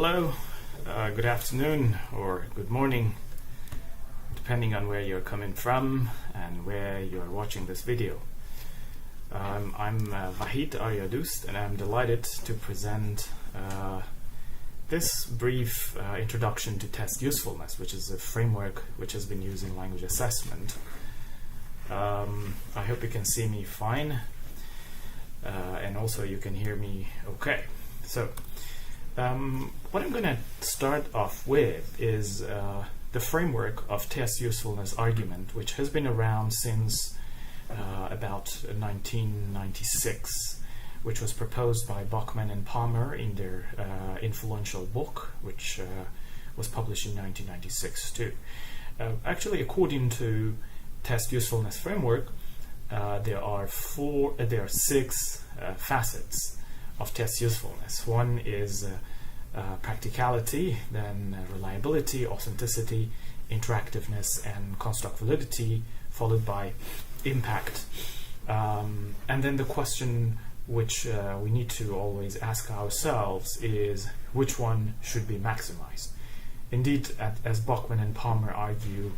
Hello, good afternoon or good morning, depending on where you're coming from and where you're watching this video. I'm Vahid Aryadust, and I'm delighted to present this brief introduction to test usefulness, which is a framework which has been used in language assessment. I hope you can see me fine, and also you can hear me okay. So what I'm going to start off with is the framework of test usefulness argument, which has been around since about 1996, which was proposed by Bachman and Palmer in their influential book, which was published in 1996 too. Actually, according to test usefulness framework, there are six facets of test usefulness. One is practicality, then reliability, authenticity, interactiveness, and construct validity, followed by impact. And then the question which we need to always ask ourselves is, which one should be maximized? Indeed, as Bachman and Palmer argue,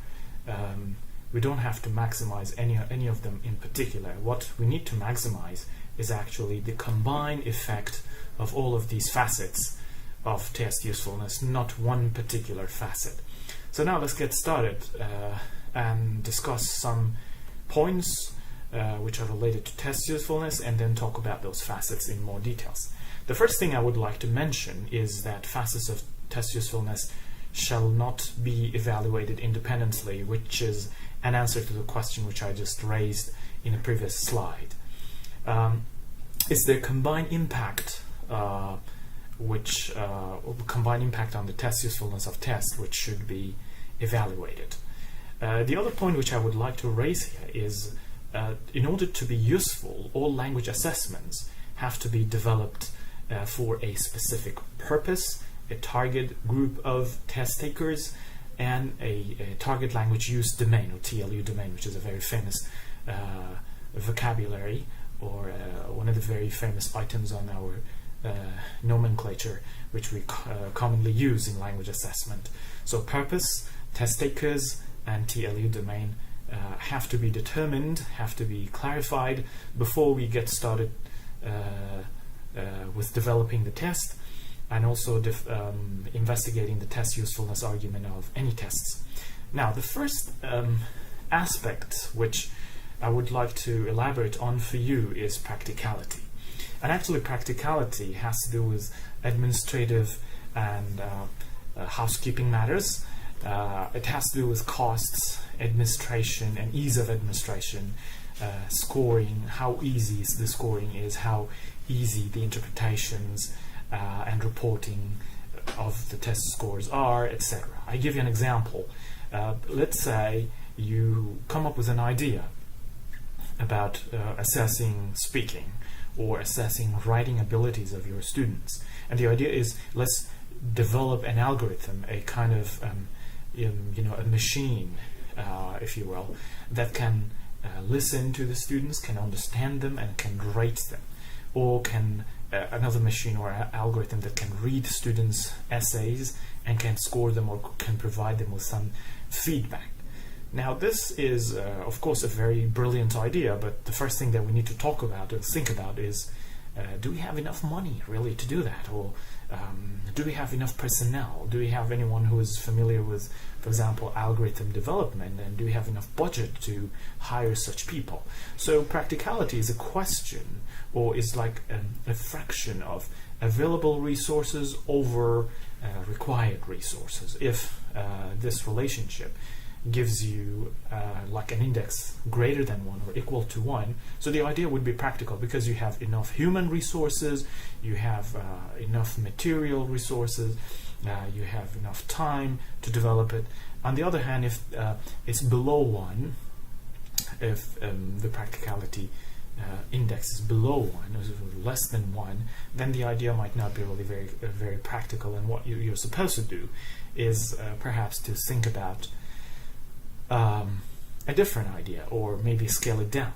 we don't have to maximize any of them in particular. What we need to maximize is actually the combined effect of all of these facets of test usefulness, not one particular facet. So now let's get started and discuss some points which are related to test usefulness, and then talk about those facets in more details. The first thing I would like to mention is that facets of test usefulness shall not be evaluated independently, which is an answer to the question which I just raised in a previous slide. Is there combined impact combined impact on the test usefulness of tests which should be evaluated? The other point which I would like to raise here is in order to be useful, all language assessments have to be developed for a specific purpose, a target group of test takers, and a target language use domain, or TLU domain, which is a very famous vocabulary, or one of the very famous items on our nomenclature, which we commonly use in language assessment. So purpose, test takers, and TLU domain have to be determined, have to be clarified before we get started with developing the test, and also investigating the test usefulness argument of any tests. Now, the first aspect which I would like to elaborate on for you is practicality. And actually, practicality has to do with administrative and housekeeping matters. It has to do with costs, administration, and ease of administration, scoring, how easy the scoring is, how easy the interpretations and reporting of the test scores are, etc. I give you an example. Let's say you come up with an idea about assessing speaking or assessing writing abilities of your students, and the idea is, let's develop an algorithm, a kind of a machine, if you will, that can listen to the students, can understand them, and can rate them, or can another machine or algorithm that can read students' essays and can score them or can provide them with some feedback. Now, this is, of course, a very brilliant idea, but the first thing that we need to talk about and think about is, do we have enough money really to do that? Or do we have enough personnel? Do we have anyone who is familiar with, for example, algorithm development? And do we have enough budget to hire such people? So practicality is a question, or is like a fraction of available resources over required resources. If this relationship gives you like an index greater than 1 or equal to 1, so the idea would be practical because you have enough human resources, you have enough material resources, you have enough time to develop it. On the other hand, if it's below 1, if the practicality index is below 1, or less than 1, then the idea might not be really very practical, and what you're supposed to do is perhaps to think about a different idea, or maybe scale it down.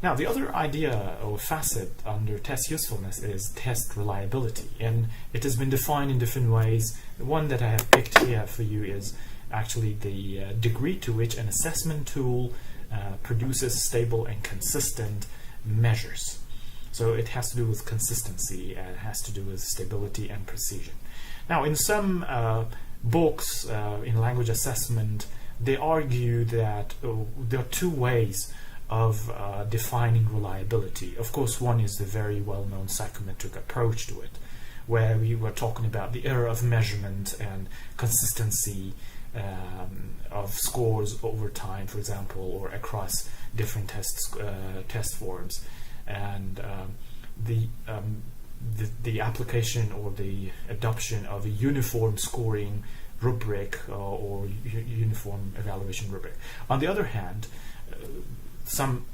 Now, the other idea or facet under test usefulness is test reliability, and it has been defined in different ways. The one that I have picked here for you is actually the degree to which an assessment tool produces stable and consistent measures. So it has to do with consistency, and it has to do with stability and precision. Now, in some books in language assessment, they argue that there are two ways of defining reliability. Of course, one is the very well-known psychometric approach to it, where we were talking about the error of measurement and consistency of scores over time, for example, or across different test forms, and the application or the adoption of a uniform scoring rubric or uniform evaluation rubric. On the other hand, some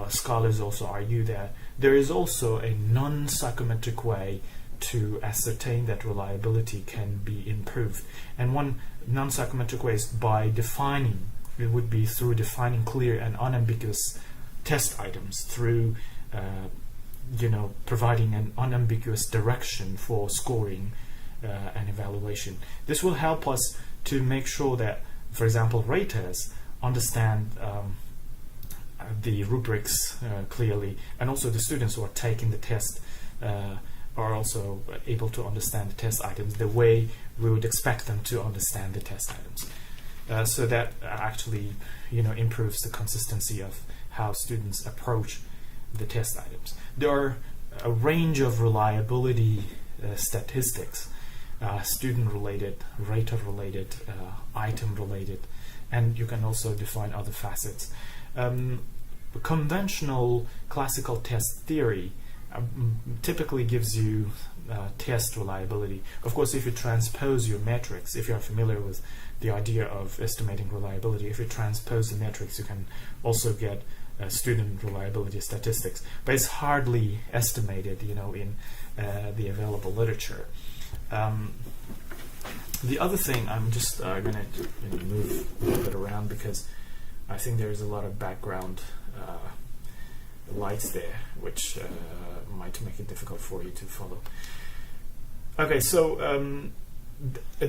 scholars also argue that there is also a non-psychometric way to ascertain that reliability can be improved. And one non-psychometric way is by defining, it would be through defining clear and unambiguous test items, through providing an unambiguous direction for scoring and evaluation. This will help us to make sure that, for example, raters understand the rubrics clearly, and also the students who are taking the test are also able to understand the test items the way we would expect them to understand the test items. So that actually improves the consistency of how students approach the test items. There are a range of reliability statistics, student-related, rater-related, item-related, and you can also define other facets. Conventional classical test theory typically gives you test reliability. Of course, if you transpose your metrics, if you are familiar with the idea of estimating reliability, if you transpose the metrics, you can also get student reliability statistics, but it's hardly estimated, in the available literature. The other thing, I'm just going to move a little bit around because I think there's a lot of background lights there, which might make it difficult for you to follow. Okay, so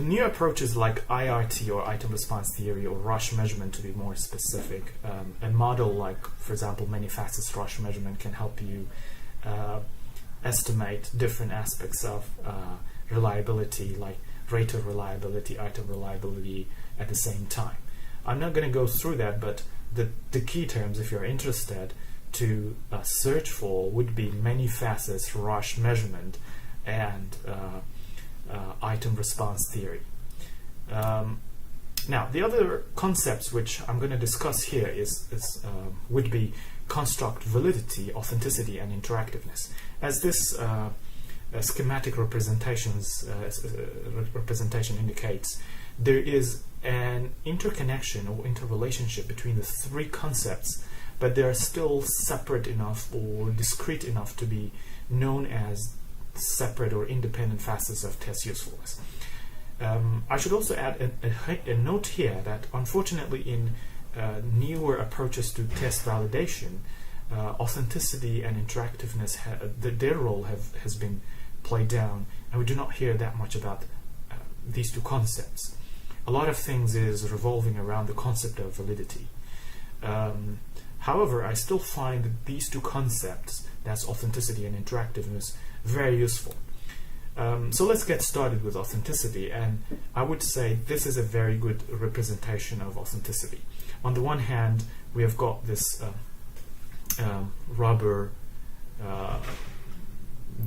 new approaches like IRT, or item response theory, or rush measurement, to be more specific, a model like, for example, many facets rush measurement can help you estimate different aspects of reliability, like rate of reliability, item reliability at the same time. I'm not going to go through that, but the key terms, if you're interested, to search for would be many facets rush measurement and item response theory. Now, the other concepts which I'm going to discuss here would be construct validity, authenticity, and interactiveness. As this schematic representation indicates, there is an interconnection or interrelationship between the three concepts, but they are still separate enough or discrete enough to be known as separate or independent facets of test usefulness. I should also add a note here that unfortunately in newer approaches to test validation, authenticity and interactiveness, their role has been played down, and we do not hear that much about these two concepts. A lot of things is revolving around the concept of validity. However, I still find that these two concepts, that's authenticity and interactiveness, very useful. So let's get started with authenticity, and I would say this is a very good representation of authenticity. On the one hand, we have got this rubber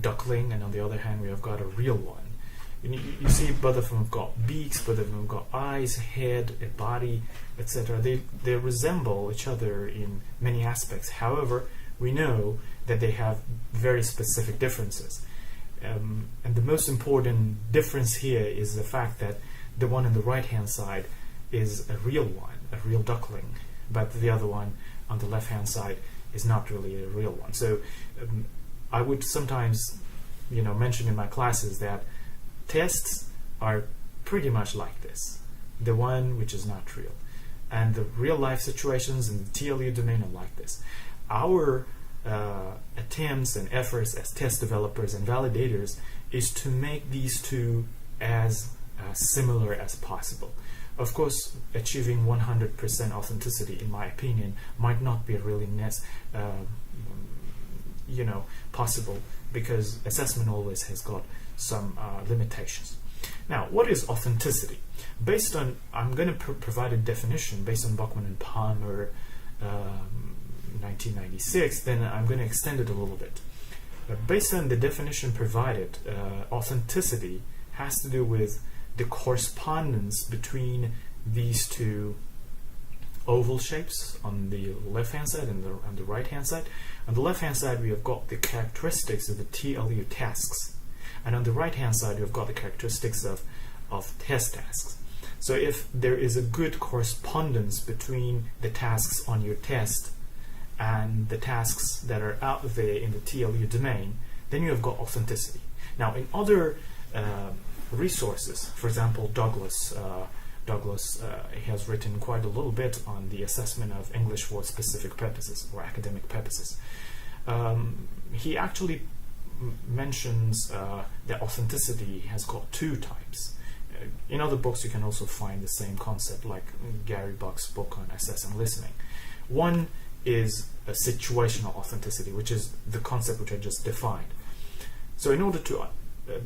duckling, and on the other hand, we have got a real one. And you see, both of them have got beaks, both of them have got eyes, head, a body, etc. They resemble each other in many aspects. However, we know that they have very specific differences. And the most important difference here is the fact that the one on the right-hand side is a real one, a real duckling, but the other one on the left-hand side is not really a real one. So I would sometimes, mention in my classes that tests are pretty much like this. The one which is not real. And the real-life situations in the TLU domain are like this. Our attempts and efforts as test developers and validators is to make these two as similar as possible. Of course, achieving 100% authenticity, in my opinion, might not be really possible, because assessment always has got some limitations. Now, what is authenticity? I'm going to provide a definition based on Bachman and Palmer 1996, then I'm going to extend it a little bit. Based on the definition provided, authenticity has to do with the correspondence between these two oval shapes on the left-hand side and on the right-hand side. On the left-hand side, we have got the characteristics of the TLU tasks, and on the right-hand side, we've got the characteristics of test tasks. So if there is a good correspondence between the tasks on your test and the tasks that are out there in the TLU domain, then you have got authenticity. Now, in other resources, for example, Douglas has written quite a little bit on the assessment of English for specific purposes or academic purposes. He actually mentions that authenticity has got two types. In other books, you can also find the same concept, like Gary Buck's book on assess and listening. One is a situational authenticity, which is the concept which I just defined. So in order to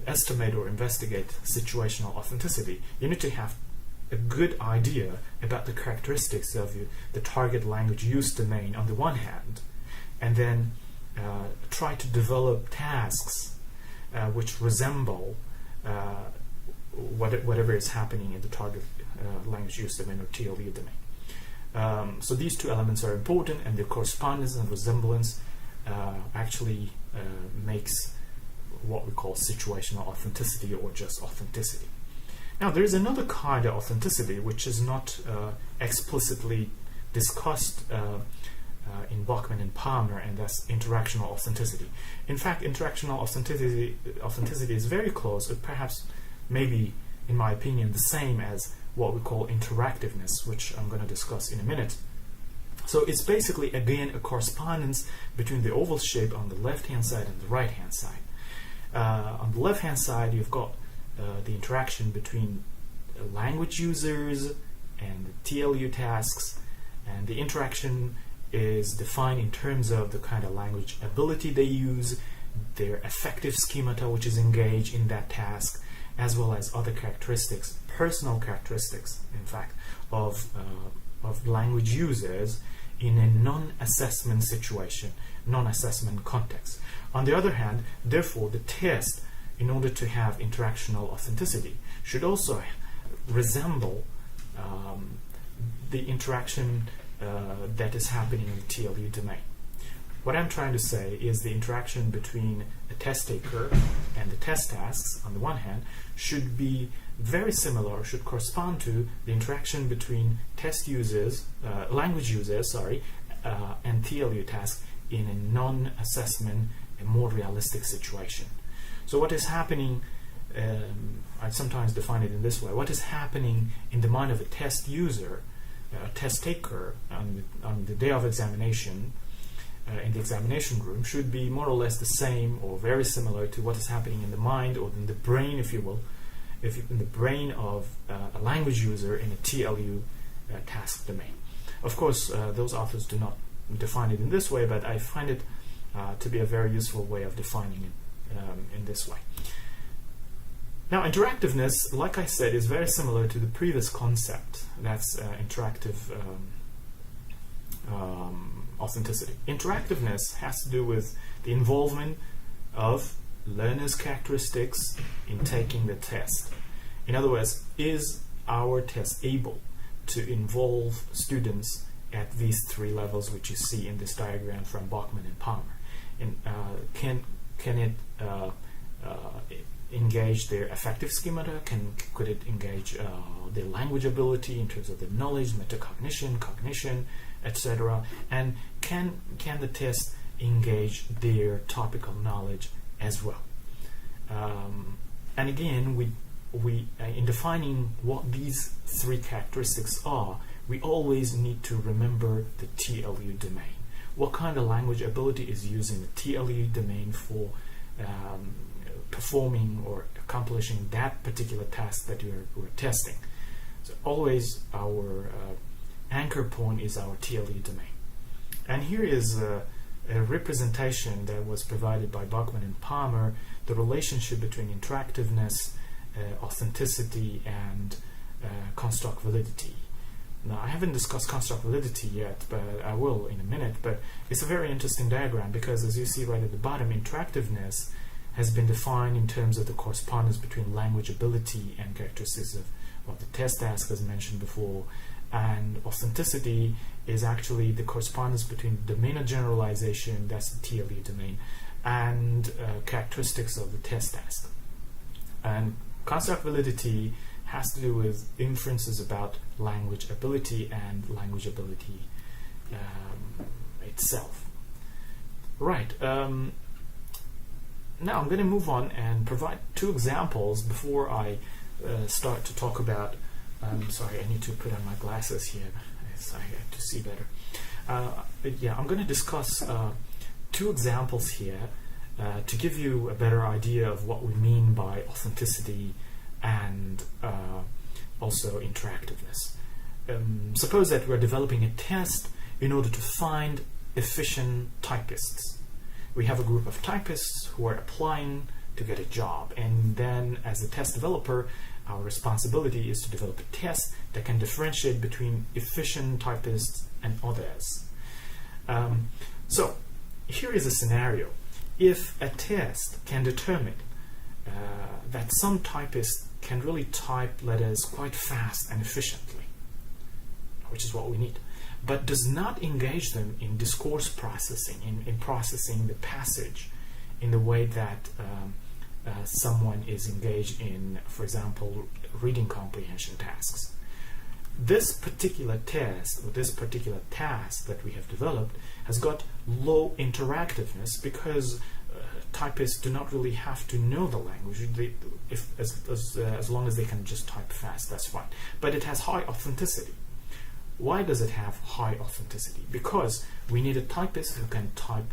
estimate or investigate situational authenticity, you need to have a good idea about the characteristics of the target language use domain on the one hand, and then try to develop tasks which resemble whatever is happening in the target language use domain or TLU domain. So these two elements are important, and the correspondence and resemblance actually makes what we call situational authenticity, or just authenticity. Now, there is another kind of authenticity which is not explicitly discussed in Bachman and Palmer, and that's interactional authenticity. In fact, interactional authenticity is very close, or perhaps maybe, in my opinion, the same as what we call interactiveness, which I'm going to discuss in a minute. So it's basically, again, a correspondence between the oval shape on the left-hand side and the right-hand side. On the left-hand side, you've got the interaction between language users and the TLU tasks, and the interaction is defined in terms of the kind of language ability they use, their affective schemata which is engaged in that task, as well as other characteristics, personal characteristics, in fact, of language users in a non-assessment situation, non-assessment context. On the other hand, therefore, the test, in order to have interactional authenticity, should also resemble the interaction that is happening in the TLU domain. What I'm trying to say is the interaction between a test taker and the test tasks, on the one hand, should be very similar, or should correspond to the interaction between test users, language users, and TLU tasks in a non-assessment, a more realistic situation. So what is happening, I sometimes define it in this way, what is happening in the mind of a test user, a test taker, on the day of examination, in the examination room, should be more or less the same or very similar to what is happening in the mind, or in the brain, if you will, in the brain of a language user in a TLU task domain. Of course, those authors do not define it in this way, but I find it to be a very useful way of defining it in this way. Now, interactiveness, like I said, is very similar to the previous concept. That's interactive authenticity. Interactiveness has to do with the involvement of learners' characteristics in taking the test. In other words, is our test able to involve students at these three levels which you see in this diagram from Bachman and Palmer? And can it engage their affective schemata? Could it engage their language ability in terms of their knowledge, metacognition, cognition, etc.? And can the test engage their topical knowledge as well? And again, we in defining what these three characteristics are, we always need to remember the TLU domain. what kind of language ability is used in the TLE domain for performing or accomplishing that particular task that we're testing. So always our anchor point is our TLE domain. And here is a representation that was provided by Bachman and Palmer, the relationship between interactiveness, authenticity, and construct validity. Now, I haven't discussed construct validity yet, but I will in a minute. But it's a very interesting diagram because, as you see right at the bottom, interactiveness has been defined in terms of the correspondence between language ability and characteristics of the test task, as mentioned before. And authenticity is actually the correspondence between domain of generalization, that's the TLE domain, and characteristics of the test task. And construct validity has to do with inferences about language ability and language ability itself. Right. Now I'm going to move on and provide two examples before I start to talk about. Sorry, I need to put on my glasses here so I have to see better. Yeah, I'm going to discuss two examples here to give you a better idea of what we mean by authenticity and also interactiveness. Suppose that we're developing a test in order to find efficient typists. We have a group of typists who are applying to get a job, and then as a test developer, our responsibility is to develop a test that can differentiate between efficient typists and others. So here is a scenario. If a test can determine that some typists can really type letters quite fast and efficiently, which is what we need, but does not engage them in discourse processing, in processing the passage in the way that someone is engaged in, for example, reading comprehension tasks. This particular test, or this particular task that we have developed, has got low interactiveness because typists do not really have to know the language. As long as they can just type fast, that's fine. But it has high authenticity. Why does it have high authenticity? Because we need a typist who can type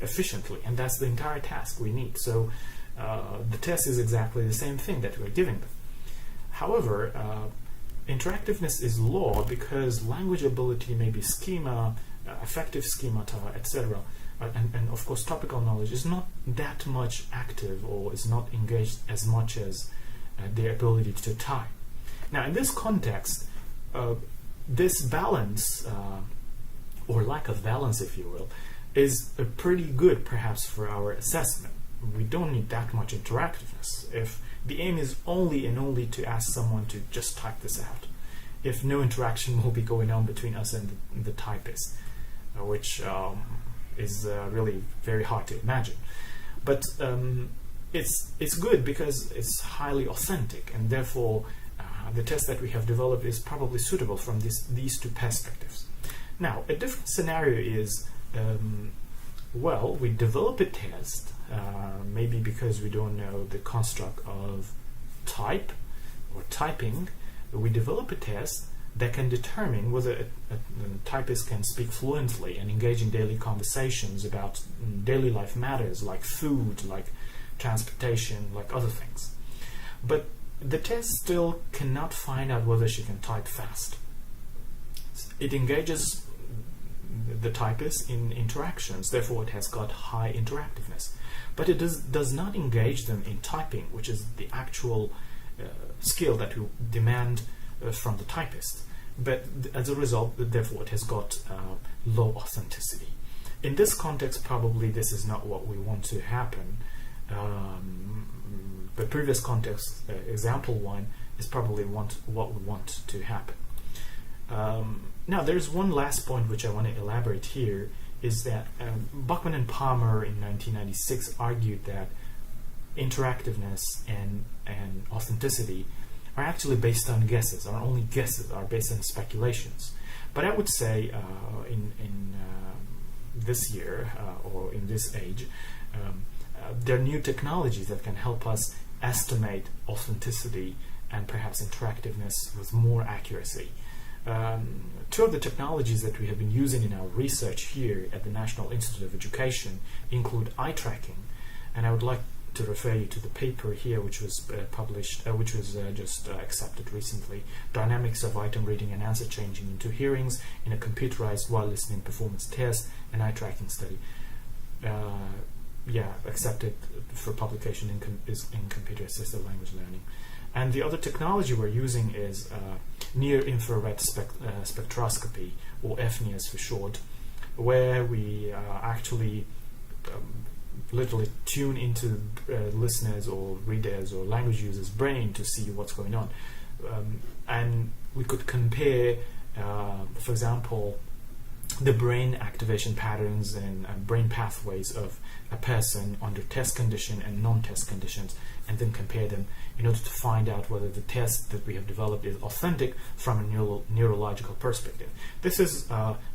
efficiently, and that's the entire task we need. So the test is exactly the same thing that we're giving them. However, interactiveness is low because language ability may be schema, affective schemata, etc. And of course, topical knowledge is not that much active or is not engaged as much as their ability to type. Now, in this context, this balance, or lack of balance, if you will, is pretty good perhaps for our assessment. We don't need that much interactiveness. If the aim is only and only to ask someone to just type this out, if no interaction will be going on between us and the typist, which is really very hard to imagine. But it's good because it's highly authentic, and therefore the test that we have developed is probably suitable from these two perspectives. Now, a different scenario is, well, we develop a test, maybe because we don't know the construct of type or typing. We develop a test that can determine whether a typist can speak fluently and engage in daily conversations about daily life matters like food, like transportation, like other things. But the test still cannot find out whether she can type fast. It engages the typist in interactions, therefore it has got high interactiveness. But it does not engage them in typing, which is the actual skill that we demand from the typist. But as a result, therefore it has got low authenticity. In this context, probably this is not what we want to happen. The previous context, example one, is probably what we want to happen. Now, there's one last point which I want to elaborate here, is that Bachman and Palmer in 1996 argued that interactiveness and authenticity are actually based on guesses, are only guesses, are based on speculations. But I would say in this year or in this age, there are new technologies that can help us estimate authenticity and perhaps interactiveness with more accuracy. Two of the technologies that we have been using in our research here at the National Institute of Education include eye tracking, and I would like to refer you to the paper here, which was just accepted recently, Dynamics of Item Reading and Answer Changing into Hearings in a Computerized While Listening Performance Test and Eye Tracking Study. Accepted for publication in computer-assisted language learning. And the other technology we're using is near-infrared spectroscopy, or FNIRS for short, where we actually literally tune into listeners or readers or language users' brain to see what's going on. And we could compare, for example, the brain activation patterns and brain pathways of a person under test condition and non-test conditions, and then compare them in order to find out whether the test that we have developed is authentic from a neurological perspective. This is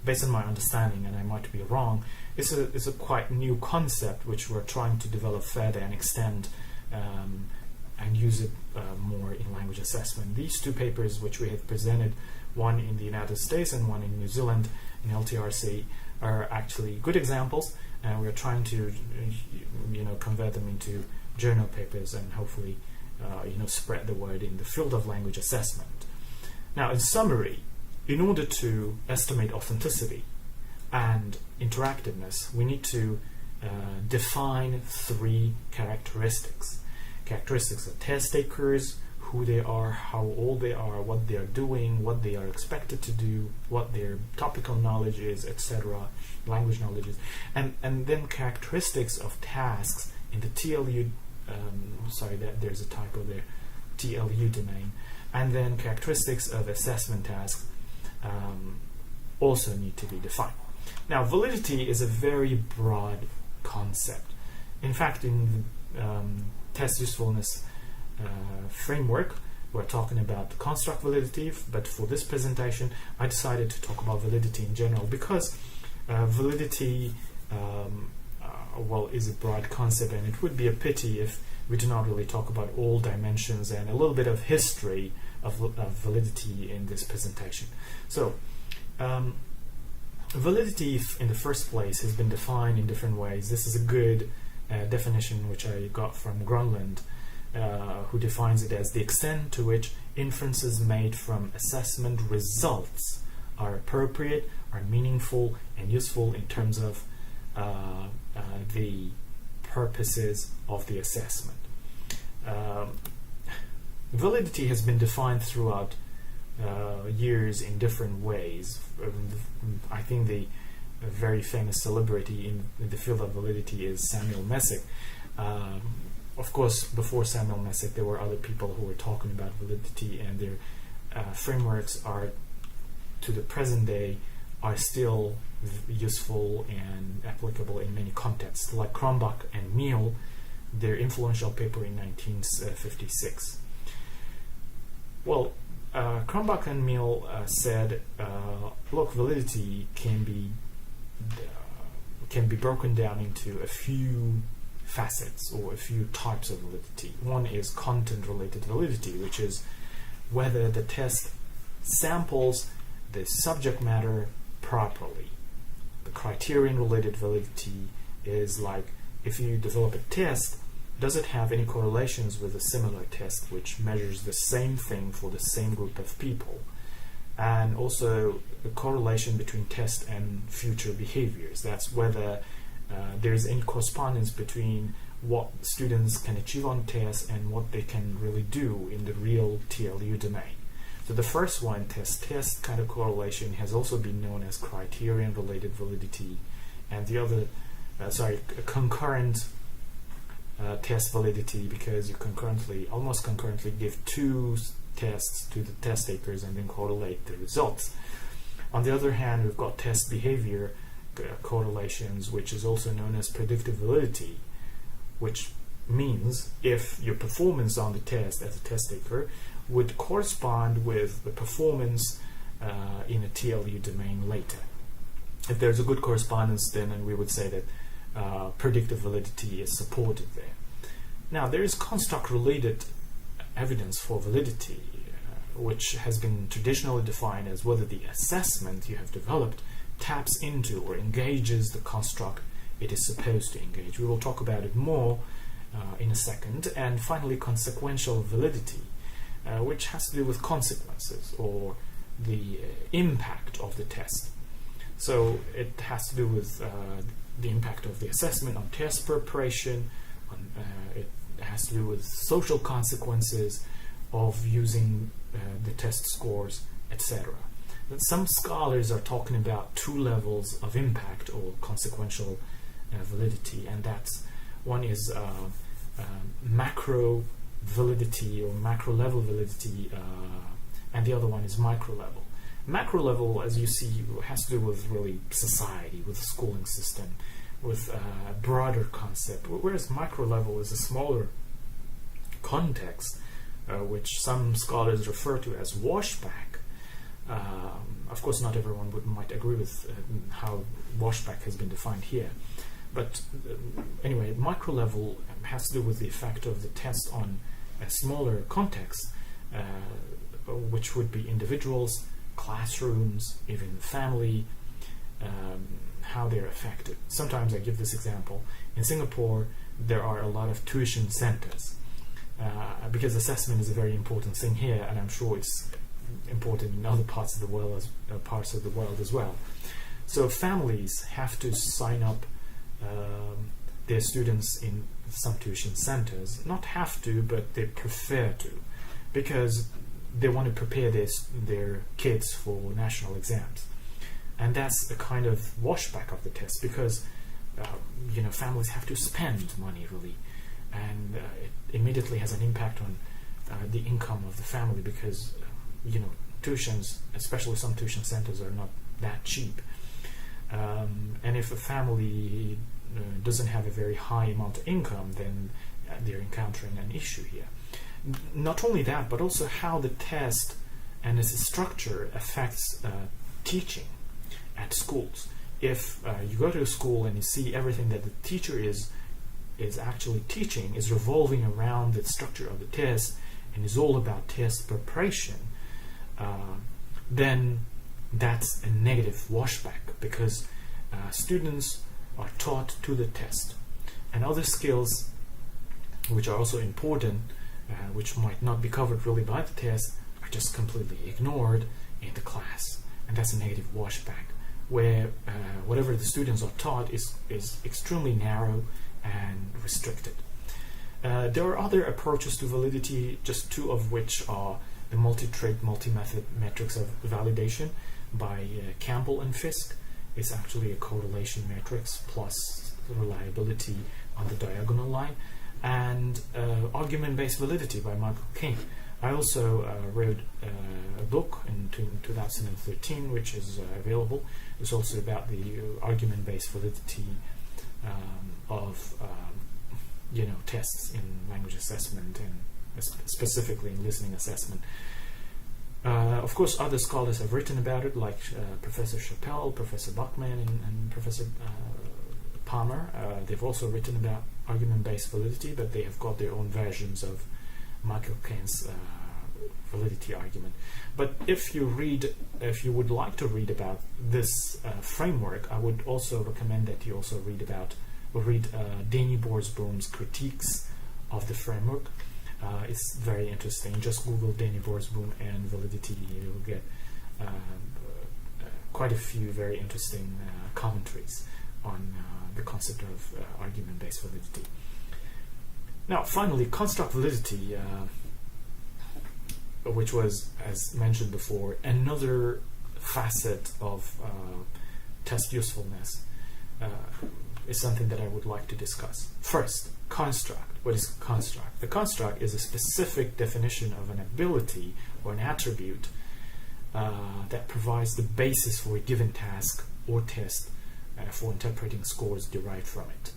based on my understanding, and I might be wrong. It's a quite new concept which we're trying to develop further and extend and use it more in language assessment. These two papers which we have presented, one in the United States and one in New Zealand in LTRC, are actually good examples, and we're trying to convert them into journal papers and hopefully spread the word in the field of language assessment. Now, in summary, in order to estimate authenticity and interactiveness, we need to define three characteristics. Characteristics of test takers, who they are, how old they are, what they are doing, what they are expected to do, what their topical knowledge is, etc., language knowledge is, and then characteristics of tasks in the TLU, there's a typo there, TLU domain, and then characteristics of assessment tasks also need to be defined. Now, validity is a very broad concept. In fact, in the test usefulness framework, we're talking about construct validity, but for this presentation I decided to talk about validity in general because validity is a broad concept, and it would be a pity if we do not really talk about all dimensions and a little bit of history of validity in this presentation. So validity in the first place has been defined in different ways. This is a good definition which I got from Grunland, who defines it as the extent to which inferences made from assessment results are appropriate, are meaningful, and useful in terms of the purposes of the assessment. Validity has been defined throughout years in different ways. I think the very famous celebrity in the field of validity is Samuel Messick. Of course, before Samuel Messick, there were other people who were talking about validity, and their frameworks are, to the present day, are still useful and applicable in many contexts, like Cronbach and Meal, their influential paper in 1956. Well, Cronbach and Meal said, look, validity can be broken down into a few facets or a few types of validity. One is content-related validity, which is whether the test samples the subject matter properly. The criterion-related validity is like, if you develop a test, does it have any correlations with a similar test which measures the same thing for the same group of people? And also the correlation between test and future behaviors. That's whether there's any correspondence between what students can achieve on tests and what they can really do in the real TLU domain. So the first one, test kind of correlation, has also been known as criterion-related validity, and the other, concurrent test validity, because you almost concurrently give two tests to the test takers and then correlate the results. On the other hand, we've got test behavior correlations, which is also known as predictive validity, which means if your performance on the test as a test taker would correspond with the performance in a TLU domain later. If there's a good correspondence, then we would say that predictive validity is supported there. Now, there is construct-related evidence for validity, which has been traditionally defined as whether the assessment you have developed taps into or engages the construct it is supposed to engage. We will talk about it more in a second. And finally, consequential validity, which has to do with consequences or the impact of the test. So it has to do with the impact of the assessment on test preparation, it has to do with social consequences of using the test scores, etc. Some scholars are talking about two levels of impact or consequential validity, and that's one is macro validity or macro level validity, and the other one is micro level. Macro level, as you see, has to do with really society, with the schooling system, with a broader concept, whereas micro level is a smaller context, which some scholars refer to as washback. Of course, not everyone might agree with how washback has been defined here. But anyway, micro level has to do with the effect of the test on a smaller context, which would be individuals, classrooms, even family, how they're affected. Sometimes I give this example. In Singapore, there are a lot of tuition centers, because assessment is a very important thing here, and I'm sure it's important in other parts of the world as well. So families have to sign up their students in some tuition centers. Not have to, but they prefer to, because they want to prepare their kids for national exams. And that's a kind of washback of the test, because families have to spend money really, and it immediately has an impact on the income of the family, because tuitions, especially some tuition centers, are not that cheap. And if a family doesn't have a very high amount of income, then they're encountering an issue here. Not only that, but also how the test and its structure affects teaching at schools. If you go to a school and you see everything that the teacher is actually teaching is revolving around the structure of the test and is all about test preparation, then that's a negative washback, because students are taught to the test, and other skills which are also important, which might not be covered really by the test, are just completely ignored in the class, and that's a negative washback, where whatever the students are taught is extremely narrow and restricted. There are other approaches to validity, just two of which are the multi-trait, multi-method metrics of validation by Campbell and Fisk. It's actually a correlation matrix plus reliability on the diagonal line, and argument-based validity by Michael King. I also wrote a book in 2013, which is available. It's also about the argument-based validity of tests in language assessment, and specifically in listening assessment. Of course, other scholars have written about it, like Professor Chappell, Professor Bachman, and Professor Palmer. They've also written about argument-based validity, but they have got their own versions of Michael King's validity argument. But if you would like to read about this framework, I would also recommend that you also read Danny Borsboom's critiques of the framework. It's very interesting. Just Google Danny Borsboom and validity. You will get quite a few very interesting commentaries on the concept of argument-based validity. Now, finally, construct validity, which was, as mentioned before, another facet of test usefulness, is something that I would like to discuss. First, construct. What is construct? The construct is a specific definition of an ability or an attribute that provides the basis for a given task or test for interpreting scores derived from it.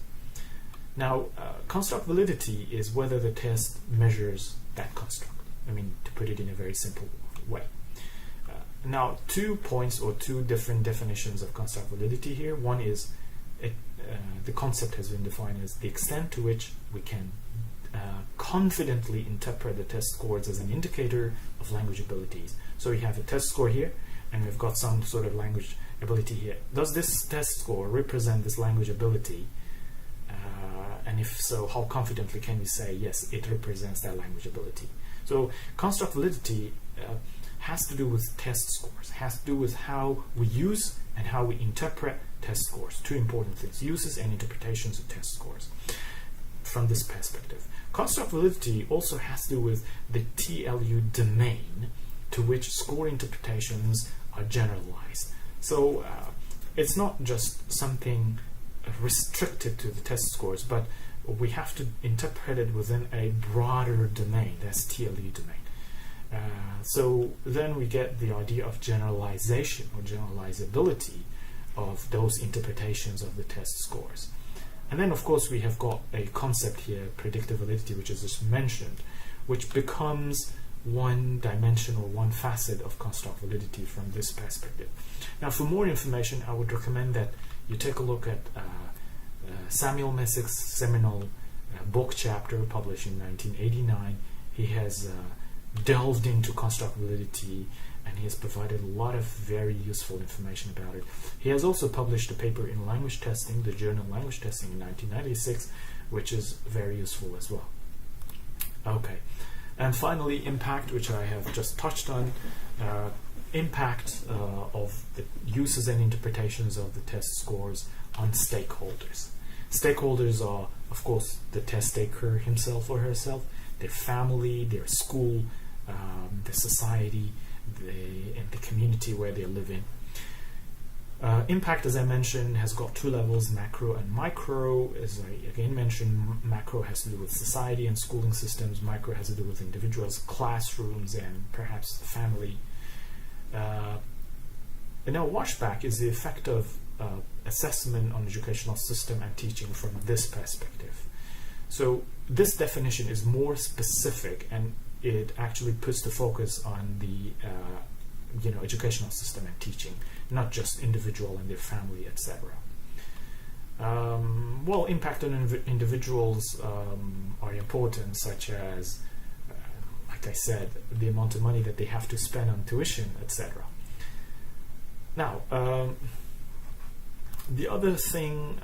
Now, construct validity is whether the test measures that construct. To put it in a very simple way. Now, 2 points or two different definitions of construct validity here. One is the concept has been defined as the extent to which we can confidently interpret the test scores as an indicator of language abilities. So we have a test score here, and we've got some sort of language ability here. Does this test score represent this language ability? And if so, how confidently can we say, yes, it represents that language ability? So construct validity has to do with test scores, has to do with how we use and how we interpret test scores. Two important things: uses and interpretations of test scores from this perspective. Construct validity also has to do with the TLU domain to which score interpretations are generalized. So it's not just something restricted to the test scores, but we have to interpret it within a broader domain, that's TLU domain. So then we get the idea of generalization or generalizability of those interpretations of the test scores. And then of course we have got a concept here, predictive validity, which is just mentioned, which becomes one dimension or one facet of construct validity from this perspective. Now, for more information, I would recommend that you take a look at Samuel Messick's seminal book chapter published in 1989. He has delved into construct validity, and he has provided a lot of very useful information about it. He has also published a paper in language testing, the journal Language Testing, in 1996, which is very useful as well. Okay, and finally, impact, which I have just touched on. Impact of the uses and interpretations of the test scores on stakeholders. Stakeholders are, of course, the test taker himself or herself, their family, their school, the society, and the community where they live in. Impact, as I mentioned, has got two levels, macro and micro. As I again mentioned, macro has to do with society and schooling systems. Micro has to do with individuals, classrooms, and perhaps the family. And now washback is the effect of assessment on educational system and teaching from this perspective. So this definition is more specific, and it actually puts the focus on the educational system and teaching, not just individual and their family, etc. Well, impact on individuals are important, such as, like I said, the amount of money that they have to spend on tuition, etc. Now, the other thing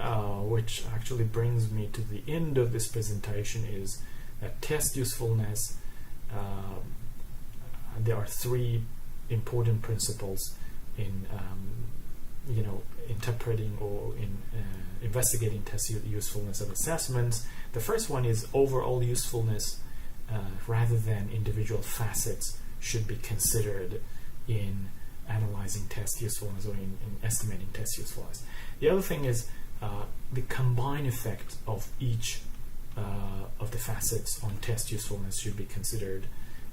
which actually brings me to the end of this presentation is that test usefulness. There are three important principles in interpreting or in investigating test usefulness of assessments. The first one is overall usefulness rather than individual facets should be considered in analyzing test usefulness or in estimating test usefulness. The other thing is the combined effect of each of the facets on test usefulness should be considered.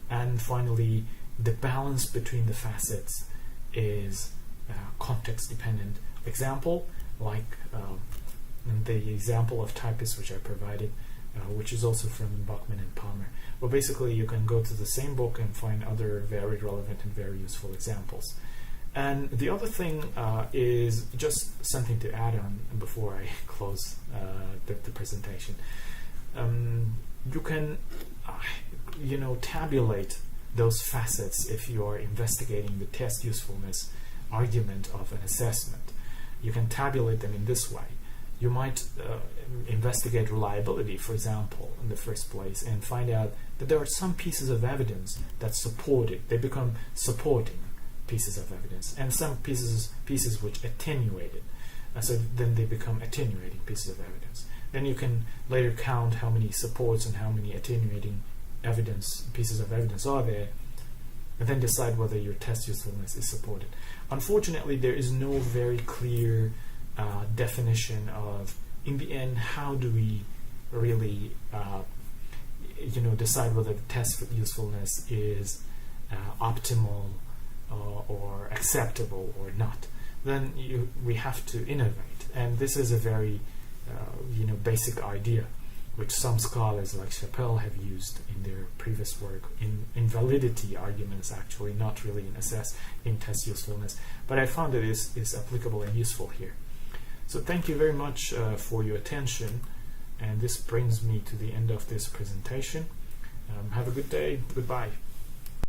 And finally, the balance between the facets is context dependent. Example, like the example of typists which I provided, which is also from Bachman and Palmer. Well, basically you can go to the same book and find other very relevant and very useful examples. And the other thing is just something to add on before I close the presentation. You can tabulate those facets if you are investigating the test usefulness argument of an assessment. You can tabulate them in this way. You might investigate reliability, for example, in the first place, and find out that there are some pieces of evidence that support it. They become supporting pieces of evidence, and some pieces which attenuate it. So then they become attenuating pieces of evidence. Then you can later count how many supports and how many attenuating pieces of evidence are there, and then decide whether your test usefulness is supported. Unfortunately, there is no very clear definition of, in the end, how do we really decide whether the test usefulness is optimal or acceptable or not. Then we have to innovate, and this is a very basic idea which some scholars like Chappell have used in their previous work in validity arguments, actually, not really in test usefulness, but I found it is applicable and useful here. So thank you very much for your attention, and this brings me to the end of this presentation. Have a good day. Goodbye.